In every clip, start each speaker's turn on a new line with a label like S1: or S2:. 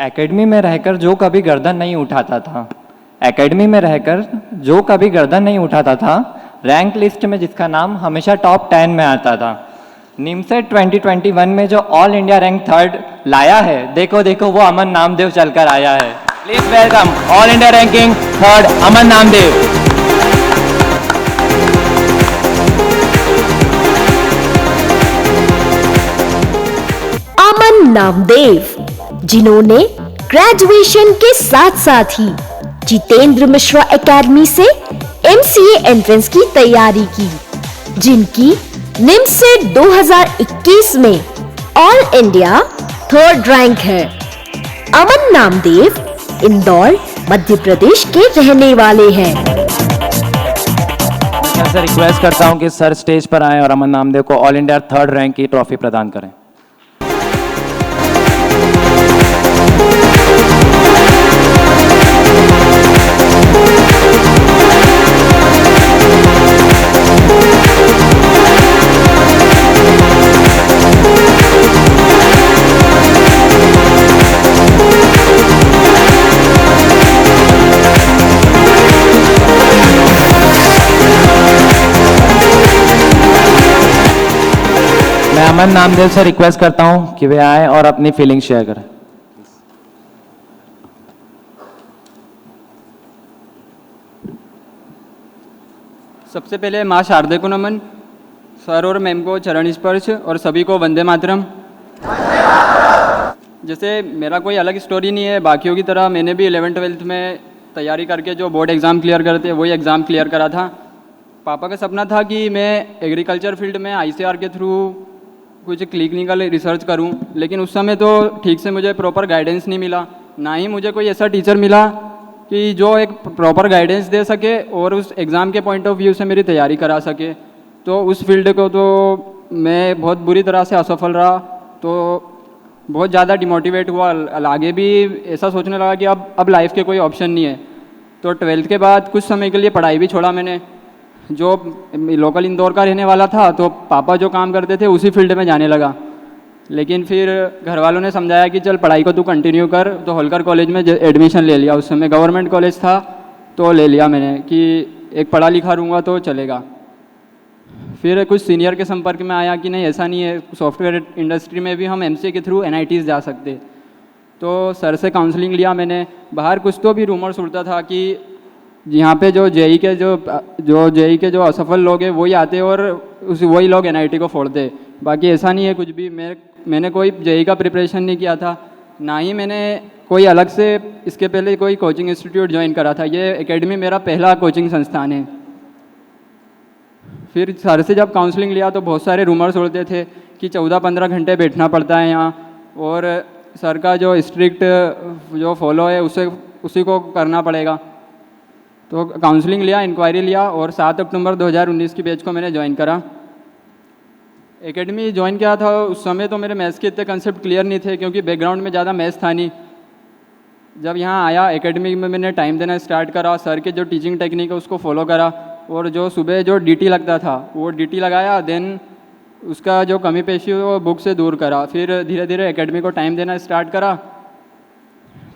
S1: Academy में रहकर जो कभी गर्दन नहीं उठाता था, एकेडमी में रहकर जो कभी गर्दन नहीं उठाता था, रैंक लिस्ट में जिसका नाम हमेशा टॉप 10 में आता था, निमसेट 2021 में जो ऑल इंडिया रैंक थर्ड लाया है, देखो देखो वो अमन नामदेव चलकर आया है। Please welcome all India ranking third Aman Namdev.
S2: Aman Namdev, जिन्होंने ग्रेजुएशन के साथ साथ ही जितेंद्र मिश्रा एकेडमी से एमसीए एंट्रेंस की तैयारी की, जिनकी निमसेट 2021 में ऑल इंडिया थर्ड रैंक है। अमन नामदेव इंदौर मध्य प्रदेश के रहने वाले हैं।
S3: मैं सर रिक्वेस्ट करता हूं कि सर स्टेज पर आएं और अमन नामदेव को ऑल इंडिया थर्ड रैंक की ट्रॉफी प्रदान करें। मैं अमन नामदेव से रिक्वेस्ट करता हूं कि वे आए और अपनी फीलिंग शेयर करें।
S4: सबसे पहले माँ शारदे को नमन, सर और मैम को चरण स्पर्श और सभी को वंदे मातरम। जैसे मेरा कोई अलग स्टोरी नहीं है, बाकियों की तरह मैंने भी 11th-12th में तैयारी करके जो बोर्ड एग्ज़ाम क्लियर करते हैं वही एग्ज़ाम क्लियर करा था। पापा का सपना था कि मैं एग्रीकल्चर फील्ड में आईसीआर के थ्रू कुछ क्लिनिकल रिसर्च करूं, लेकिन उस समय तो ठीक से मुझे प्रॉपर गाइडेंस नहीं मिला, ना ही मुझे कोई ऐसा टीचर मिला कि जो एक प्रॉपर गाइडेंस दे सके और उस एग्ज़ाम के पॉइंट ऑफ व्यू से मेरी तैयारी करा सके। तो उस फील्ड को तो मैं बहुत बुरी तरह से असफल रहा, तो बहुत ज़्यादा डिमोटिवेट हुआ। आगे भी ऐसा सोचने लगा कि अब लाइफ के कोई ऑप्शन नहीं है। तो 12th के बाद कुछ समय के लिए पढ़ाई भी छोड़ा मैंने। जो लोकल इंदौर का रहने वाला था, तो पापा जो काम करते थे उसी फील्ड में जाने लगा। लेकिन फिर घर वालों ने समझाया कि चल पढ़ाई को तू कंटिन्यू कर, तो होलकर कॉलेज में एडमिशन ले लिया। उस समय गवर्नमेंट कॉलेज था तो ले लिया मैंने कि एक पढ़ा लिखा रहूँगा तो चलेगा। फिर कुछ सीनियर के संपर्क में आया कि नहीं ऐसा नहीं है, सॉफ्टवेयर इंडस्ट्री में भी हम एमसीए के थ्रू एनआईटीज़ जा सकते। तो सर से काउंसलिंग लिया मैंने। बाहर कुछ तो भी रूमर्स उड़ता था कि यहाँ पे जो जेई के जो असफल लोग हैं वही आते और वही लोग एनआईटी को फोड़ते। बाकी ऐसा नहीं है कुछ भी। मैंने कोई जेई का प्रिपरेशन नहीं किया था, ना ही मैंने कोई अलग से इसके पहले कोई कोचिंग इंस्टीट्यूट ज्वाइन करा था। ये एकेडमी मेरा पहला कोचिंग संस्थान है। फिर सर से जब काउंसलिंग लिया तो बहुत सारे रूमर्स उड़ते थे कि 14-15 घंटे बैठना पड़ता है यहाँ, और सर का जो स्ट्रिक्ट जो फॉलो है उसी को करना पड़ेगा। तो काउंसलिंग लिया, इंक्वायरी लिया और 7 अक्टूबर 2019 की बैच को मैंने ज्वाइन करा। एकेडमी ज्वाइन किया था उस समय तो मेरे मैथ्स के इतने कंसेप्ट क्लियर नहीं थे, क्योंकि बैकग्राउंड में ज़्यादा मैथ्स था नहीं। जब यहाँ आया एकेडमी में मैंने टाइम देना स्टार्ट करा, सर के जो टीचिंग टेक्निक है उसको फॉलो करा, और जो सुबह जो डीटी लगता था वो डीटी लगाया। देन उसका जो कमी पेशी वो बुक से दूर करा। फिर धीरे धीरे एकेडमी को टाइम देना स्टार्ट करा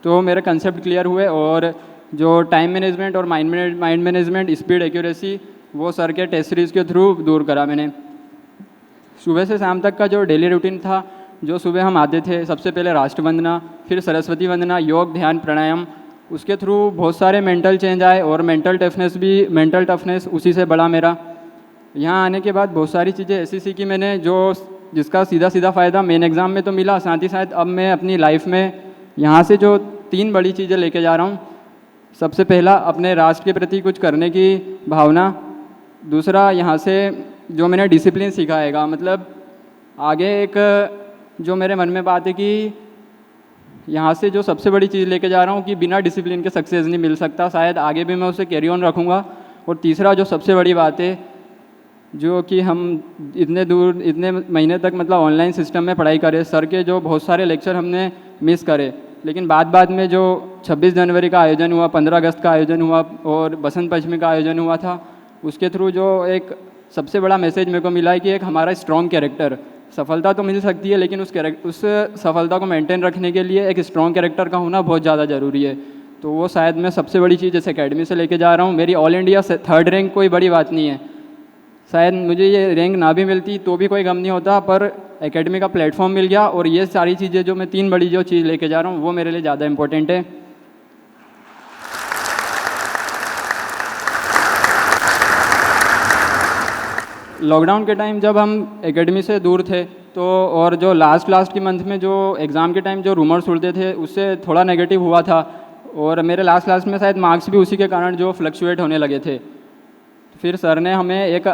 S4: तो मेरे कंसेप्ट क्लियर हुए, और जो टाइम मैनेजमेंट और माइंड मैनेजमेंट, स्पीड, एक्यूरेसी, वो सर के टेस्ट सीरीज़ के थ्रू दूर करा मैंने। सुबह से शाम तक का जो डेली रूटीन था, जो सुबह हम आते थे, सबसे पहले राष्ट्र वंदना, फिर सरस्वती वंदना, योग, ध्यान, प्राणायाम, उसके थ्रू बहुत सारे मेंटल चेंज आए, और मेंटल टफनेस उसी से बढ़ा मेरा। यहाँ आने के बाद बहुत सारी चीज़ें ऐसी सीखी मैंने जिसका सीधा फ़ायदा मेन एग्ज़ाम में तो मिला, साथ ही साथ अब मैं अपनी लाइफ में यहाँ से जो 3 बड़ी चीज़ें लेके जा रहा हूँ। सबसे पहला, अपने राष्ट्र के प्रति कुछ करने की भावना। दूसरा, यहाँ से जो मैंने डिसिप्लिन सीखा हैगा, मतलब आगे एक जो मेरे मन में बात है कि यहाँ से जो सबसे बड़ी चीज़ लेके जा रहा हूँ कि बिना डिसिप्लिन के सक्सेस नहीं मिल सकता। शायद आगे भी मैं उसे कैरी ऑन रखूँगा। और तीसरा, जो सबसे बड़ी बात है, जो कि हम इतने महीने तक मतलब ऑनलाइन सिस्टम में पढ़ाई करें, सर के जो बहुत सारे लेक्चर हमने मिस करे, लेकिन बाद में जो 26 जनवरी का आयोजन हुआ, 15 अगस्त का आयोजन हुआ और बसंत पंचमी का आयोजन हुआ था, उसके थ्रू जो एक सबसे बड़ा मैसेज मेरे को मिला है कि एक हमारा स्ट्रॉन्ग कैरेक्टर, सफलता तो मिल सकती है, लेकिन उस सफलता को मेंटेन रखने के लिए एक स्ट्रॉन्ग कैरेक्टर का होना बहुत ज़्यादा ज़रूरी है। तो वो शायद मैं सबसे बड़ी चीज़ इस एकेडमी से लेके जा रहा हूँ। मेरी ऑल इंडिया से 3rd रैंक कोई बड़ी बात नहीं है, शायद मुझे ये रैंक ना भी मिलती तो भी कोई गम नहीं होता, पर एकेडमी का प्लेटफॉर्म मिल गया और ये सारी चीज़ें जो मैं 3 बड़ी जो चीज़ लेके जा रहा हूँ वो मेरे लिए ज़्यादा इंपॉर्टेंट है। लॉकडाउन के टाइम जब हम एकेडमी से दूर थे तो, और जो लास्ट के मंथ में जो एग्ज़ाम के टाइम जो रूमर्स उड़ते थे उससे थोड़ा नेगेटिव हुआ था, और मेरे लास्ट में शायद मार्क्स भी उसी के कारण जो फ्लक्चुएट होने लगे थे। फिर सर ने हमें एक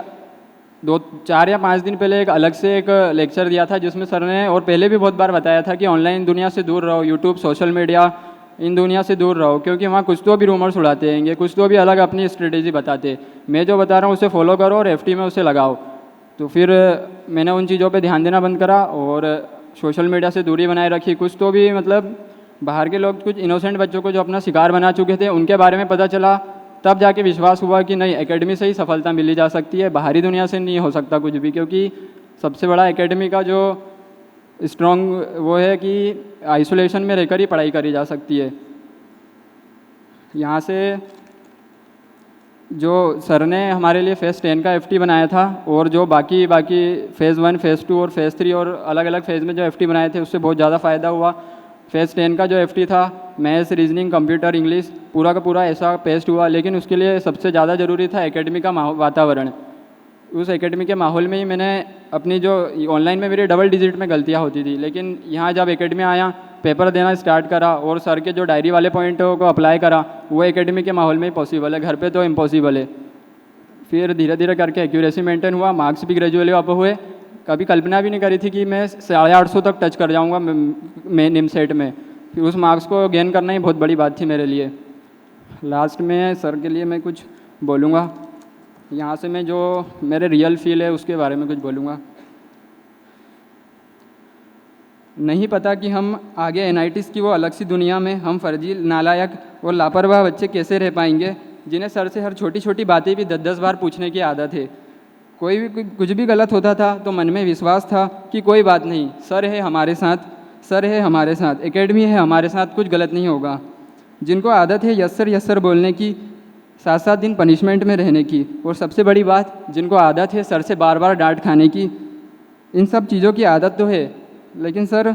S4: 4 या 5 दिन पहले एक अलग से एक लेक्चर दिया था, जिसमें सर ने और पहले भी बहुत बार बताया था कि ऑनलाइन दुनिया से दूर रहो, यूट्यूब, सोशल मीडिया, इन दुनिया से दूर रहो, क्योंकि वहाँ कुछ तो भी रूमर्स उड़ाते हैं, कुछ तो भी अलग अपनी स्ट्रेटेजी बताते। मैं जो बता रहा हूँ उसे फॉलो करो और FT में उसे लगाओ। तो फिर मैंने उन चीज़ों पे ध्यान देना बंद करा और सोशल मीडिया से दूरी बनाए रखी। कुछ तो भी मतलब बाहर के लोग, कुछ इनोसेंट बच्चों को जो अपना शिकार बना चुके थे, उनके बारे में पता चला, तब जाके विश्वास हुआ कि नहीं, एकेडमी से ही सफलता मिली जा सकती है, बाहरी दुनिया से नहीं हो सकता कुछ भी। क्योंकि सबसे बड़ा एकेडमी का जो स्ट्रॉन्ग वो है कि आइसोलेशन में रहकर ही पढ़ाई करी जा सकती है। यहाँ से जो सर ने हमारे लिए फेज़ 10 का FT बनाया था, और जो बाकी फेज़ 1, फेज़ 2 और फेज़ 3 और अलग अलग फेज़ में जो FT बनाए थे उससे बहुत ज़्यादा फ़ायदा हुआ। फेज़ 10 का जो FT था, मैथ्स, रीजनिंग, कंप्यूटर, इंग्लिश, पूरा का पूरा ऐसा पेस्ट हुआ, लेकिन उसके लिए सबसे ज़्यादा ज़रूरी था एकेडमी का वातावरण। उस एकेडमी के माहौल में ही मैंने अपनी जो ऑनलाइन में मेरी डबल डिजिट में गलतियाँ होती थी, लेकिन यहाँ जब एकेडमी आया, पेपर देना स्टार्ट करा और सर के जो डायरी वाले पॉइंटों को अप्लाई करा, वो एकेडमी के माहौल में ही पॉसिबल है, घर पे तो इम्पॉसिबल है। फिर धीरे धीरे करके एक्यूरेसी मेंटेन हुआ, मार्क्स भी ग्रेजुअली अप हुए। कभी कल्पना भी नहीं करी थी कि मैं 850 तक टच कर जाऊँगा मैं निमसेट में। फिर उस मार्क्स को गेन करना ही बहुत बड़ी बात थी मेरे लिए। लास्ट में सर के लिए मैं कुछ बोलूँगा, यहाँ से मैं जो मेरे रियल फील है उसके बारे में कुछ बोलूँगा। नहीं पता कि हम आगे NITs की वो अलग सी दुनिया में हम फर्जी, नालायक और लापरवाह बच्चे कैसे रह पाएंगे, जिन्हें सर से हर छोटी छोटी बातें भी 10-10 बार पूछने की आदत है। कोई भी कुछ भी गलत होता था तो मन में विश्वास था कि कोई बात नहीं, सर है हमारे साथ, सर है हमारे साथ, एकेडमी है हमारे साथ, कुछ गलत नहीं होगा। जिनको आदत है यस सर बोलने की, 7-7 दिन पनिशमेंट में रहने की, और सबसे बड़ी बात, जिनको आदत है सर से बार बार डांट खाने की, इन सब चीज़ों की आदत तो है, लेकिन सर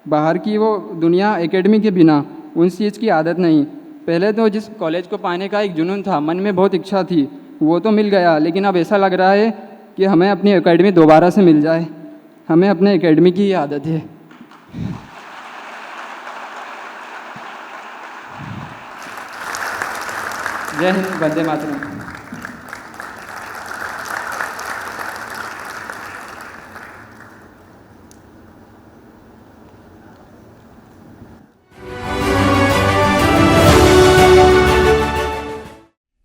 S4: बाहर की वो दुनिया एकेडमी के बिना उन चीज़ की आदत नहीं। पहले तो जिस कॉलेज को पाने का एक जुनून था, मन में बहुत इच्छा थी, वो तो मिल गया, लेकिन अब ऐसा लग रहा है कि हमें अपनी एकेडमी दोबारा से मिल जाए। हमें अपने एकेडमी की ही आदत है। जय हिंद, वंदे मातरम।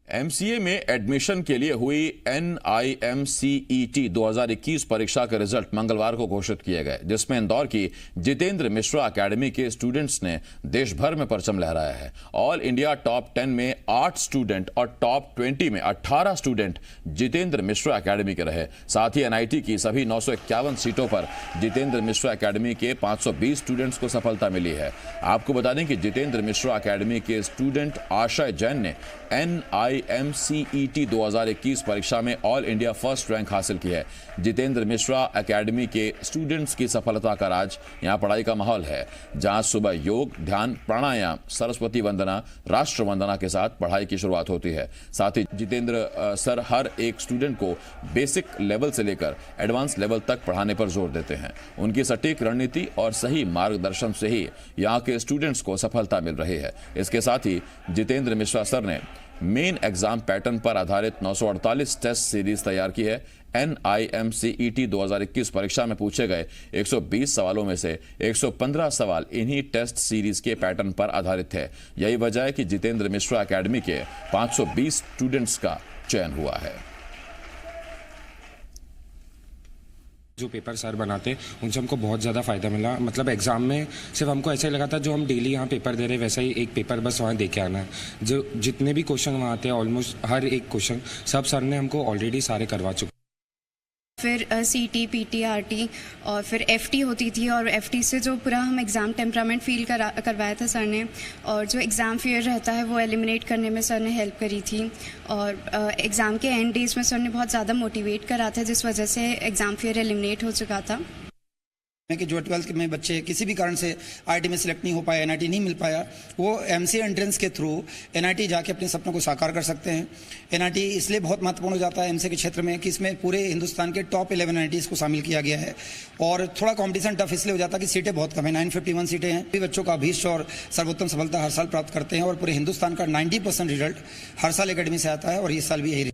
S5: MCA में एडमिशन के लिए हुई NIMCET 2021 परीक्षा के रिजल्ट मंगलवार को घोषित किए गए, जिसमें इंदौर की जितेंद्र मिश्रा एकेडमी के स्टूडेंट्स ने देश भर में परचम लहराया है। ऑल इंडिया टॉप 10 में 8 स्टूडेंट और टॉप 20 में 18 स्टूडेंट जितेंद्र मिश्रा एकेडमी के रहे। साथ ही NIT की सभी 951 सीटों पर जितेंद्र मिश्रा एकेडमी के 520 स्टूडेंट्स को सफलता मिली है। आपको बता दें कि जितेंद्र मिश्रा एकेडमी के स्टूडेंट आशय जैन ने NIMCET 2021 परीक्षा में ऑल इंडिया फर्स्ट रैंक हासिल की है। जितेंद्र मिश्रा एकेडमी के स्टूडेंट्स की सफलता का राज यहाँ पढ़ाई का माहौल है, जहाँ सुबह योग, ध्यान, प्राणायाम, सरस्वती वंदना, राष्ट्र वंदना के साथ पढ़ाई की शुरुआत होती है। साथ ही जितेंद्र सर हर एक स्टूडेंट को बेसिक लेवल से लेकर एडवांस लेवल तक पढ़ाने पर जोर देते हैं। उनकी सटीक रणनीति और सही मार्गदर्शन से ही यहाँ के स्टूडेंट्स को सफलता मिल रही है। इसके साथ ही जितेंद्र मिश्रा सर ने मेन एग्जाम पैटर्न पर आधारित 948 टेस्ट सीरीज तैयार की है। NIMCET 2021 परीक्षा में पूछे गए 120 सवालों में से 115 सवाल इन्हीं टेस्ट सीरीज के पैटर्न पर आधारित थे। यही वजह है कि जितेंद्र मिश्रा एकेडमी के 520 स्टूडेंट्स का चयन हुआ है।
S6: जो पेपर सर बनाते उनसे हमको बहुत ज़्यादा फ़ायदा मिला। मतलब एग्ज़ाम में सिर्फ हमको ऐसा ही लगा था जो हम डेली यहाँ पेपर दे रहे वैसा ही एक पेपर बस वहाँ दे के आना है। जो जितने भी क्वेश्चन वहाँ आते हैं ऑलमोस्ट हर एक क्वेश्चन सब सर ने हमको ऑलरेडी सारे करवा चुके।
S7: फिर सीटी, पीटी, आरटी और फिर एफटी होती थी, और एफटी से जो पूरा हम एग्ज़ाम टेम्परामेंट फील करवाया था सर ने, और जो एग्ज़ाम फेयर रहता है वो एलिमिनेट करने में सर ने हेल्प करी थी, और एग्ज़ाम के एंड डेज में सर ने बहुत ज़्यादा मोटिवेट करा था, जिस वजह से एग्ज़ाम फेयर एलिमिनेट हो चुका था।
S8: कि जो 12th में बच्चे किसी भी कारण से आईटी में सिलेक्ट नहीं हो पाए, एनआईटी नहीं मिल पाया, वो एमसीए एंट्रेंस के थ्रू एनआईटी जाके अपने सपनों को साकार कर सकते हैं। एनआईटी इसलिए बहुत महत्वपूर्ण हो जाता है एमसीए के क्षेत्र में कि इसमें पूरे हिंदुस्तान के टॉप 11 एनआईटीज़ को शामिल किया गया है, और थोड़ा कॉम्पिटिशन टफ इसलिए हो जाता है कि सीटें बहुत कम है, 951 सीटें हैं। सभी बच्चों का अभीष्ट और सर्वोत्तम सफलता हर साल प्राप्त करते हैं, और पूरे हिंदुस्तान का 90% रिजल्ट हर साल एकेडमी से आता है, और इस साल भी यही